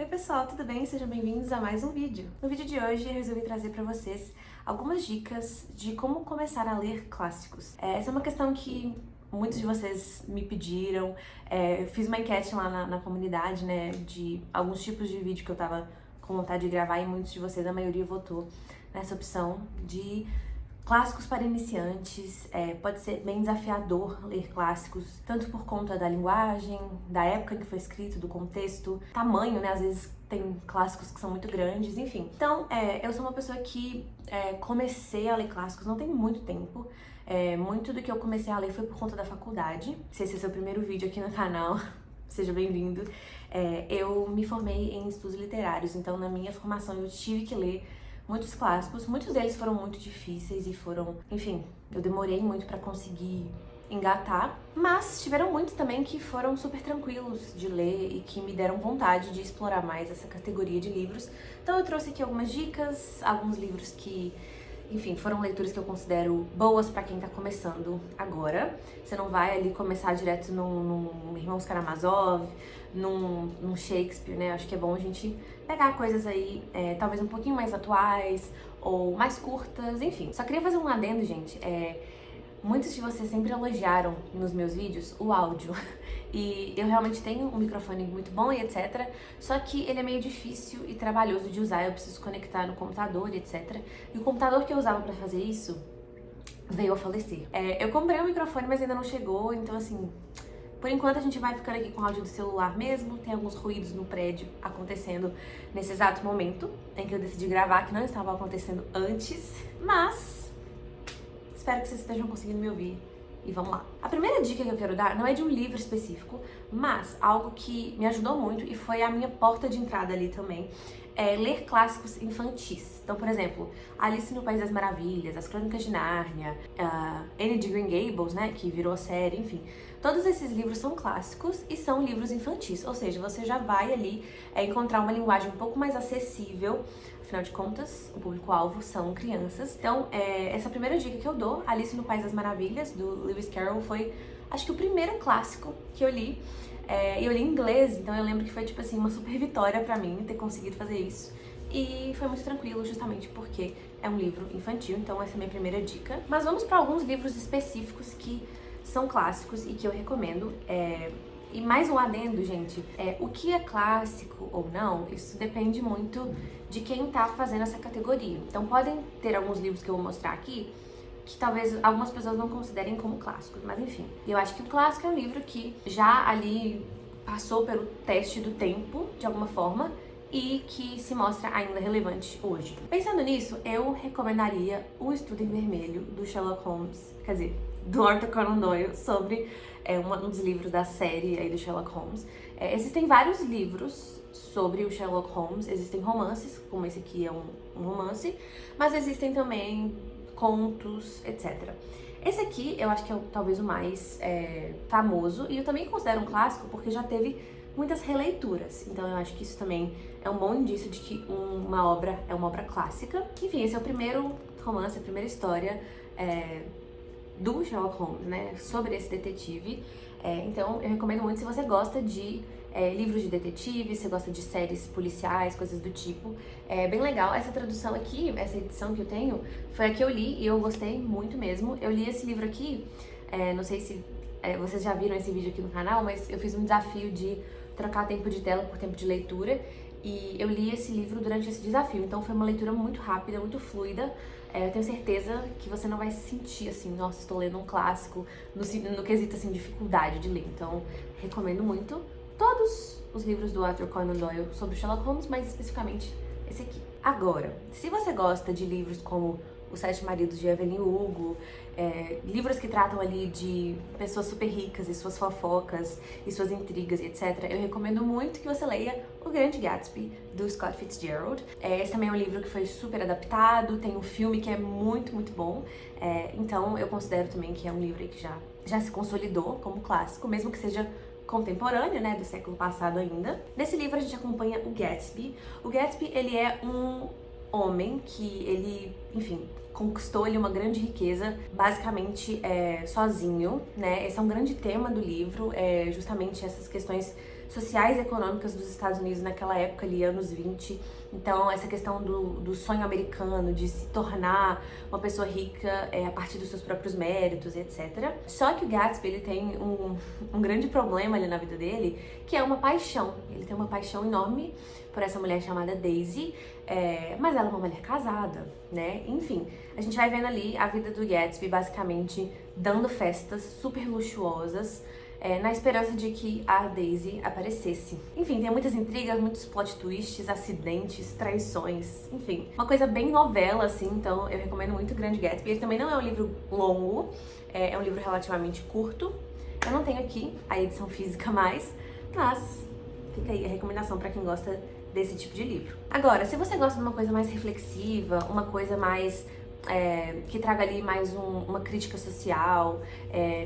Oi pessoal, tudo bem? Sejam bem-vindos a mais um vídeo. No vídeo de hoje eu resolvi trazer para vocês algumas dicas de como começar a ler clássicos. Essa é uma questão que muitos de vocês me pediram. Eu fiz uma enquete lá na comunidade, né, de alguns tipos de vídeo que eu tava com vontade de gravar e muitos de vocês, a maioria, votou nessa opção de clássicos para iniciantes. Pode ser bem desafiador ler clássicos, tanto por conta da linguagem, da época em que foi escrito, do contexto, tamanho, né? Às vezes tem clássicos que são muito grandes, enfim. Então, eu sou uma pessoa que comecei a ler clássicos não tem muito tempo. Muito do que eu comecei a ler foi por conta da faculdade. Se esse é seu primeiro vídeo aqui no canal, seja bem-vindo. Eu me formei em estudos literários, então na minha formação eu tive que ler muitos clássicos. Muitos deles foram muito difíceis e foram, enfim, eu demorei muito pra conseguir engatar, mas tiveram muitos também que foram super tranquilos de ler e que me deram vontade de explorar mais essa categoria de livros. Então eu trouxe aqui algumas dicas, alguns livros que, enfim, foram leituras que eu considero boas pra quem tá começando agora. Você não vai ali começar direto num Irmãos Karamazov, num Shakespeare, né? Acho que é bom a gente pegar coisas aí, talvez um pouquinho mais atuais ou mais curtas, enfim. Só queria fazer um adendo, gente. Muitos de vocês sempre elogiaram nos meus vídeos o áudio. E eu realmente tenho um microfone muito bom e etc. Só que ele é meio difícil e trabalhoso de usar, eu preciso conectar no computador e etc. E o computador que eu usava pra fazer isso veio a falecer. Eu comprei um microfone, mas ainda não chegou, então assim, por enquanto a gente vai ficando aqui com o áudio do celular mesmo. Tem alguns ruídos no prédio acontecendo nesse exato momento em que eu decidi gravar, que não estavam acontecendo antes, mas espero que vocês estejam conseguindo me ouvir. E vamos lá. A primeira dica que eu quero dar não é de um livro específico, mas algo que me ajudou muito e foi a minha porta de entrada ali também, é ler clássicos infantis. Então, por exemplo, Alice no País das Maravilhas, As Crônicas de Nárnia, Anne de Green Gables, né, que virou série, enfim. Todos esses livros são clássicos e são livros infantis, ou seja, você já vai ali encontrar uma linguagem um pouco mais acessível. Afinal de contas, o público-alvo são crianças. Então, essa primeira dica que eu dou, Alice no País das Maravilhas, do Lewis Carroll, foi, acho que o primeiro clássico que eu li. E eu li em inglês, então eu lembro que foi, tipo assim, uma super vitória pra mim ter conseguido fazer isso. E foi muito tranquilo, justamente porque é um livro infantil, então essa é a minha primeira dica. Mas vamos pra alguns livros específicos que são clássicos e que eu recomendo. E mais um adendo, gente, o que é clássico ou não, isso depende muito de quem tá fazendo essa categoria. Então podem ter alguns livros que eu vou mostrar aqui que talvez algumas pessoas não considerem como clássicos, mas enfim. Eu acho que o clássico é um livro que já ali passou pelo teste do tempo, de alguma forma, e que se mostra ainda relevante hoje. Pensando nisso, eu recomendaria O Estudo em Vermelho, do Sherlock Holmes, quer dizer, do Arthur Conan Doyle, sobre um dos livros da série aí do Sherlock Holmes. Existem vários livros sobre o Sherlock Holmes, existem romances, como esse aqui é um romance, mas existem também contos, etc. Esse aqui eu acho que é talvez o mais famoso, e eu também considero um clássico porque já teve muitas releituras, então eu acho que isso também é um bom indício de que uma obra é uma obra clássica. Enfim, esse é o primeiro romance, a primeira história do Sherlock Holmes, né, sobre esse detetive. Então eu recomendo muito se você gosta de livros de detetive, se você gosta de séries policiais, coisas do tipo. É bem legal. Essa tradução aqui, essa edição que eu tenho, foi a que eu li e eu gostei muito mesmo. Eu li esse livro aqui, não sei se vocês já viram esse vídeo aqui no canal, mas eu fiz um desafio de trocar tempo de tela por tempo de leitura e eu li esse livro durante esse desafio. Então foi uma leitura muito rápida, muito fluida. Eu tenho certeza que você não vai se sentir assim, nossa, estou lendo um clássico, no quesito assim, dificuldade de ler. Então recomendo muito todos os livros do Arthur Conan Doyle sobre Sherlock Holmes, mas especificamente esse aqui. Agora, se você gosta de livros como Os Sete Maridos de Evelyn Hugo, livros que tratam ali de pessoas super ricas e suas fofocas e suas intrigas e etc., eu recomendo muito que você leia O Grande Gatsby, do Scott Fitzgerald. Esse também é um livro que foi super adaptado, tem um filme que é muito, muito bom. Então eu considero também que é um livro que já se consolidou como clássico, mesmo que seja contemporâneo, né, do século passado ainda. Nesse livro a gente acompanha o Gatsby. O Gatsby, ele é um homem que ele, enfim, conquistou ali uma grande riqueza, basicamente sozinho, né? Esse é um grande tema do livro, justamente essas questões sociais e econômicas dos Estados Unidos naquela época ali, anos 20. Então, essa questão do sonho americano, de se tornar uma pessoa rica a partir dos seus próprios méritos, etc. Só que o Gatsby, ele tem um grande problema ali na vida dele, que é uma paixão. Ele tem uma paixão enorme por essa mulher chamada Daisy, mas ela é uma mulher casada, né? Enfim, a gente vai vendo ali a vida do Gatsby, basicamente, dando festas super luxuosas, na esperança de que a Daisy aparecesse. Enfim, tem muitas intrigas, muitos plot twists, acidentes, traições, enfim. Uma coisa bem novela, assim, então eu recomendo muito o Grande Gatsby. Ele também não é um livro longo, é um livro relativamente curto. Eu não tenho aqui a edição física mais, mas fica aí a recomendação para quem gosta desse tipo de livro. Agora, se você gosta de uma coisa mais reflexiva, uma coisa mais que traga ali mais uma crítica social,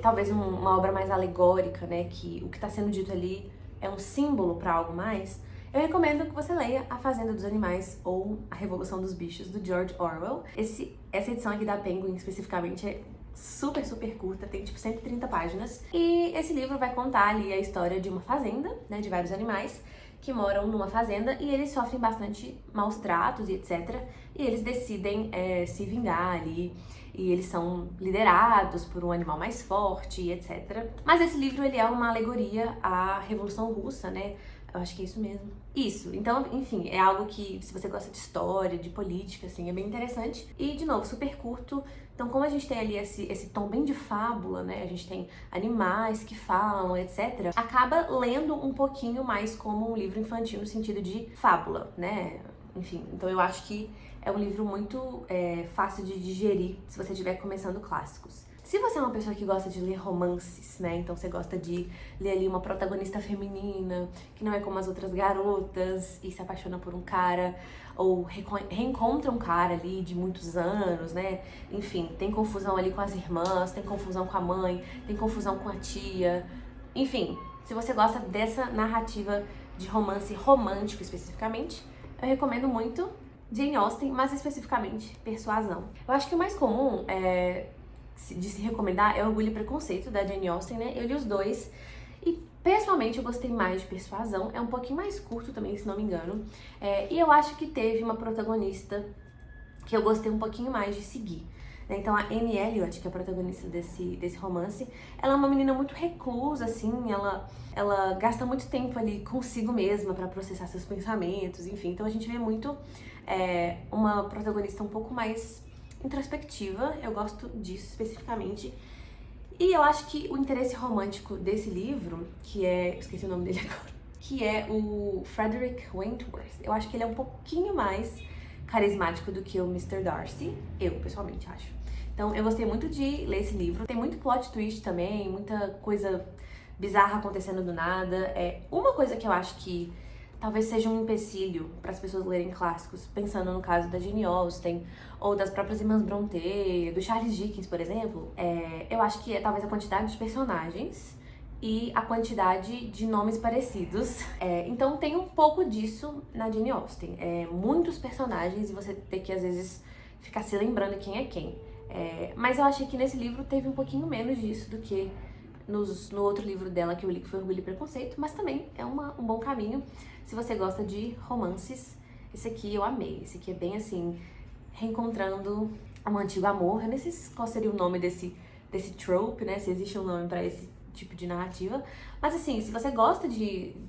talvez uma obra mais alegórica, né, que o que está sendo dito ali é um símbolo para algo mais, eu recomendo que você leia A Fazenda dos Animais ou A Revolução dos Bichos, do George Orwell. Essa edição aqui da Penguin, especificamente, é super, super curta, tem tipo 130 páginas. E esse livro vai contar ali a história de uma fazenda, né, de vários animais que moram numa fazenda e eles sofrem bastante maus tratos e etc. E eles decidem se vingar ali, e eles são liderados por um animal mais forte e etc. Mas esse livro, ele é uma alegoria à Revolução Russa, né? Eu acho que é isso mesmo. Isso. Então, enfim, é algo que, se você gosta de história, de política, assim, é bem interessante. E, de novo, super curto. Então, como a gente tem ali esse tom bem de fábula, né? A gente tem animais que falam, etc. Acaba lendo um pouquinho mais como um livro infantil no sentido de fábula, né? Enfim, então eu acho que é um livro muito fácil de digerir se você estiver começando clássicos. Se você é uma pessoa que gosta de ler romances, né? Então você gosta de ler ali uma protagonista feminina, que não é como as outras garotas e se apaixona por um cara, ou reencontra um cara ali de muitos anos, né? Enfim, tem confusão ali com as irmãs, tem confusão com a mãe, tem confusão com a tia. Enfim, se você gosta dessa narrativa de romance romântico especificamente, eu recomendo muito Jane Austen, mas especificamente Persuasão. Eu acho que o mais comum de se recomendar é Orgulho e Preconceito, da Jane Austen, né? Eu li os dois e, pessoalmente, eu gostei mais de Persuasão. É um pouquinho mais curto também, se não me engano. E eu acho que teve uma protagonista que eu gostei um pouquinho mais de seguir. Então, a Anne Elliot, que é a protagonista desse romance, ela é uma menina muito reclusa, assim, ela gasta muito tempo ali consigo mesma pra processar seus pensamentos, enfim. Então, a gente vê muito uma protagonista um pouco mais introspectiva, eu gosto disso especificamente. E eu acho que o interesse romântico desse livro, que é... esqueci o nome dele agora. Que é o Frederick Wentworth. Eu acho que ele é um pouquinho mais carismático do que o Mr. Darcy, eu pessoalmente acho. Então eu gostei muito de ler esse livro. Tem muito plot twist também, muita coisa bizarra acontecendo do nada. Uma coisa que eu acho que talvez seja um empecilho para as pessoas lerem clássicos, pensando no caso da Jane Austen, ou das próprias Irmãs Brontë, do Charles Dickens, por exemplo, eu acho que é talvez a quantidade de personagens e a quantidade de nomes parecidos. Então tem um pouco disso na Jane Austen. Muitos personagens e você ter que, às vezes, ficar se lembrando quem é quem. Mas eu achei que nesse livro teve um pouquinho menos disso do que no outro livro dela que eu li, que foi Orgulho e Preconceito, mas também é um bom caminho se você gosta de romances. Esse aqui eu amei, esse aqui é bem assim, reencontrando um antigo amor. Eu nem sei qual seria o nome desse trope, né, se existe um nome pra esse tipo de narrativa, mas assim, se você gosta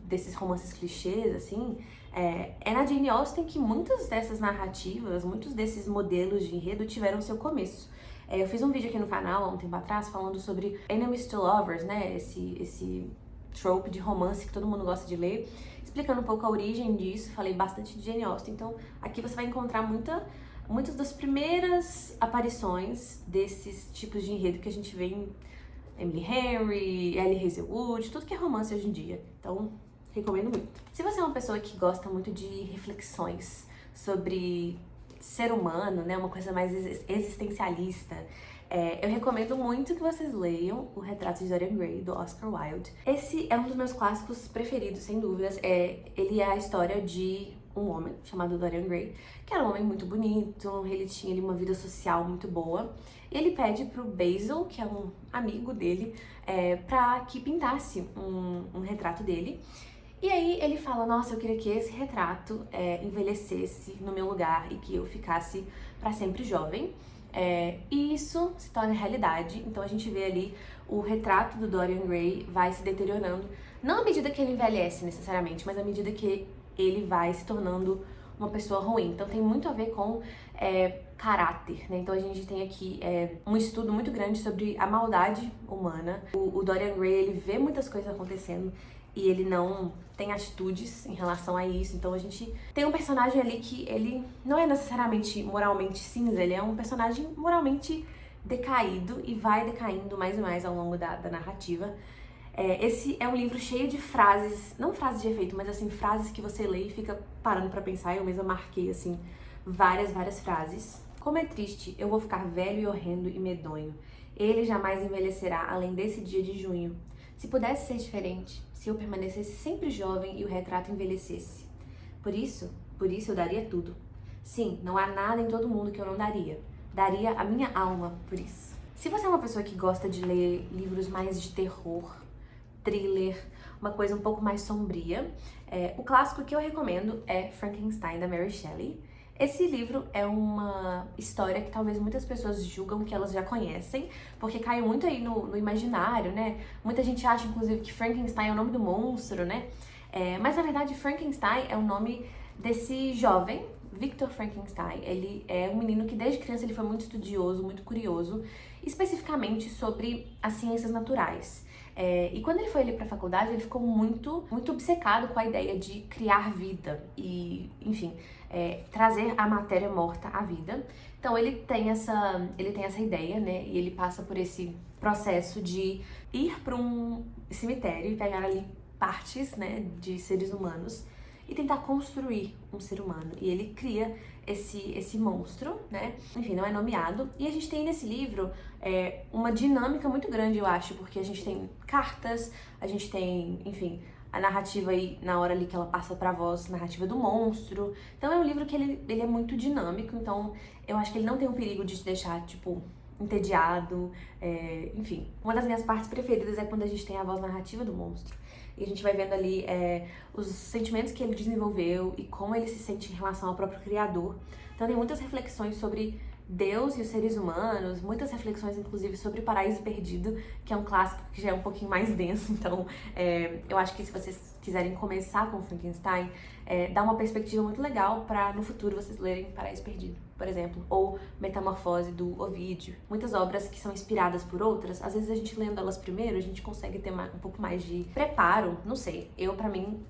desses romances clichês, assim, é na Jane Austen que muitas dessas narrativas, muitos desses modelos de enredo tiveram seu começo. Eu fiz um vídeo aqui no canal há um tempo atrás falando sobre Enemies to Lovers, né, esse trope de romance que todo mundo gosta de ler, explicando um pouco a origem disso. Falei bastante de Jane Austen, então aqui você vai encontrar muitas das primeiras aparições desses tipos de enredo que a gente vê em Emily Henry, Ellie Hazelwood, tudo que é romance hoje em dia. Então, recomendo muito. Se você é uma pessoa que gosta muito de reflexões sobre ser humano, né, uma coisa mais existencialista, eu recomendo muito que vocês leiam O Retrato de Dorian Gray, do Oscar Wilde. Esse é um dos meus clássicos preferidos, sem dúvidas. Ele é a história de um homem chamado Dorian Gray, que era um homem muito bonito, ele tinha ali uma vida social muito boa. E ele pede pro Basil, que é um amigo dele, pra que pintasse um retrato dele. E aí ele fala, nossa, eu queria que esse retrato envelhecesse no meu lugar e que eu ficasse para sempre jovem. E isso se torna realidade, então a gente vê ali o retrato do Dorian Gray vai se deteriorando, não à medida que ele envelhece necessariamente, mas à medida que ele vai se tornando uma pessoa ruim. Então tem muito a ver com caráter, né? Então a gente tem aqui um estudo muito grande sobre a maldade humana. O Dorian Gray, ele vê muitas coisas acontecendo e ele não tem atitudes em relação a isso. Então a gente tem um personagem ali que ele não é necessariamente moralmente cinza, ele é um personagem moralmente decaído e vai decaindo mais e mais ao longo da narrativa. Esse é um livro cheio de frases, não frases de efeito, mas assim, frases que você lê e fica parando pra pensar. Eu mesma marquei, assim, várias frases. Como é triste, eu vou ficar velho e horrendo e medonho. Ele jamais envelhecerá além desse dia de junho. Se pudesse ser diferente, se eu permanecesse sempre jovem e o retrato envelhecesse. Por isso eu daria tudo. Sim, não há nada em todo mundo que eu não daria. Daria a minha alma por isso. Se você é uma pessoa que gosta de ler livros mais de terror, thriller, uma coisa um pouco mais sombria, o clássico que eu recomendo é Frankenstein, da Mary Shelley. Esse livro é uma história que talvez muitas pessoas julgam que elas já conhecem, porque caiu muito aí no imaginário, né? Muita gente acha, inclusive, que Frankenstein é o nome do monstro, né? Mas, na verdade, Frankenstein é o nome desse jovem, Victor Frankenstein. Ele é um menino que, desde criança, ele foi muito estudioso, muito curioso, especificamente sobre as ciências naturais. E quando ele foi ali pra faculdade, ele ficou muito obcecado com a ideia de criar vida e, enfim, trazer a matéria morta à vida. Então ele tem essa ideia, né? E ele passa por esse processo de ir para um cemitério e pegar ali partes, né, de seres humanos e tentar construir um ser humano. E ele cria esse monstro, né? Enfim, não é nomeado. E a gente tem nesse livro uma dinâmica muito grande, eu acho, porque a gente tem cartas, a gente tem, enfim, a narrativa aí, na hora ali que ela passa pra voz, narrativa do monstro. Então é um livro que ele é muito dinâmico, então eu acho que ele não tem o perigo de te deixar, tipo, entediado, enfim. Uma das minhas partes preferidas é quando a gente tem a voz narrativa do monstro. E a gente vai vendo ali os sentimentos que ele desenvolveu e como ele se sente em relação ao próprio criador. Então tem muitas reflexões sobre Deus e os seres humanos, muitas reflexões inclusive sobre o Paraíso Perdido, que é um clássico que já é um pouquinho mais denso. Então eu acho que se vocês quiserem começar com Frankenstein, dá uma perspectiva muito legal para no futuro vocês lerem Paraíso Perdido, por exemplo, ou Metamorfose do Ovídio. Muitas obras que são inspiradas por outras, às vezes a gente lendo elas primeiro, a gente consegue ter um pouco mais de preparo, não sei. Pra mim,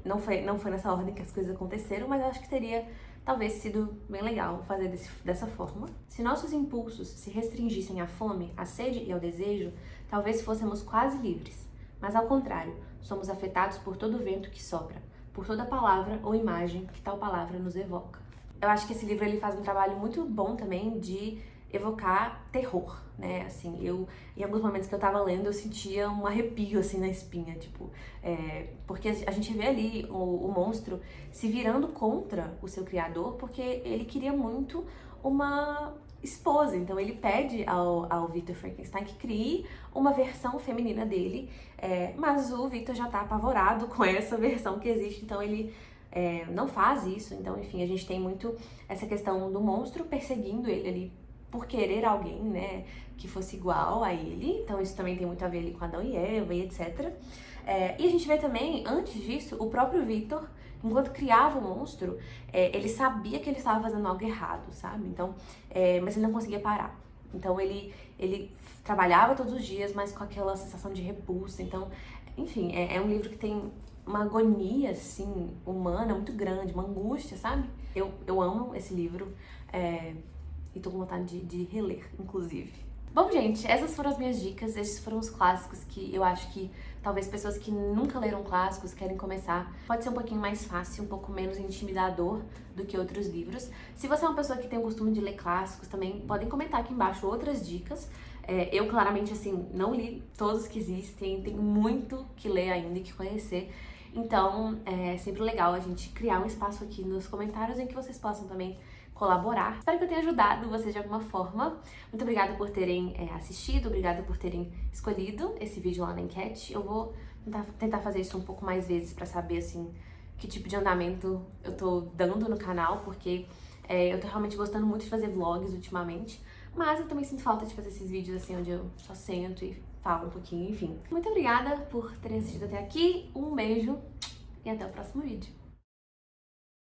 não foi nessa ordem que as coisas aconteceram, mas eu acho que teria talvez sido bem legal fazer dessa forma. Se nossos impulsos se restringissem à fome, à sede e ao desejo, talvez fôssemos quase livres. Mas ao contrário, somos afetados por todo o vento que sopra, por toda palavra ou imagem que tal palavra nos evoca. Eu acho que esse livro ele faz um trabalho muito bom também de evocar terror, né? Assim, em alguns momentos que eu tava lendo, eu sentia um arrepio, assim, na espinha, tipo... porque a gente vê ali o monstro se virando contra o seu criador, porque ele queria muito uma esposa. Então ele pede ao Victor Frankenstein que crie uma versão feminina dele, mas o Victor já tá apavorado com essa versão que existe, então ele não faz isso. Então, enfim, a gente tem muito essa questão do monstro perseguindo ele ali por querer alguém, né, que fosse igual a ele. Então isso também tem muito a ver ali com Adão e Eva e etc. E a gente vê também, antes disso, o próprio Victor, enquanto criava o monstro, ele sabia que ele estava fazendo algo errado, sabe? Então, mas ele não conseguia parar. Então ele trabalhava todos os dias, mas com aquela sensação de repulsa. Então, enfim, é um livro que tem uma agonia, assim, humana muito grande, uma angústia, sabe? Eu amo esse livro. E tô com vontade de reler, inclusive. Bom, gente, essas foram as minhas dicas, esses foram os clássicos que eu acho que talvez pessoas que nunca leram clássicos querem começar. Pode ser um pouquinho mais fácil, um pouco menos intimidador do que outros livros. Se você é uma pessoa que tem o costume de ler clássicos também, podem comentar aqui embaixo outras dicas. Eu claramente, assim, não li todos que existem, tem muito que ler ainda e que conhecer. Então, é sempre legal a gente criar um espaço aqui nos comentários em que vocês possam também colaborar. Espero que eu tenha ajudado vocês de alguma forma. Muito obrigada por terem assistido, obrigada por terem escolhido esse vídeo lá na enquete. Eu vou tentar fazer isso um pouco mais vezes pra saber, assim, que tipo de andamento eu tô dando no canal, porque eu tô realmente gostando muito de fazer vlogs ultimamente, mas eu também sinto falta de fazer esses vídeos assim, onde eu só sento e falo um pouquinho, enfim. Muito obrigada por terem assistido até aqui, um beijo e até o próximo vídeo.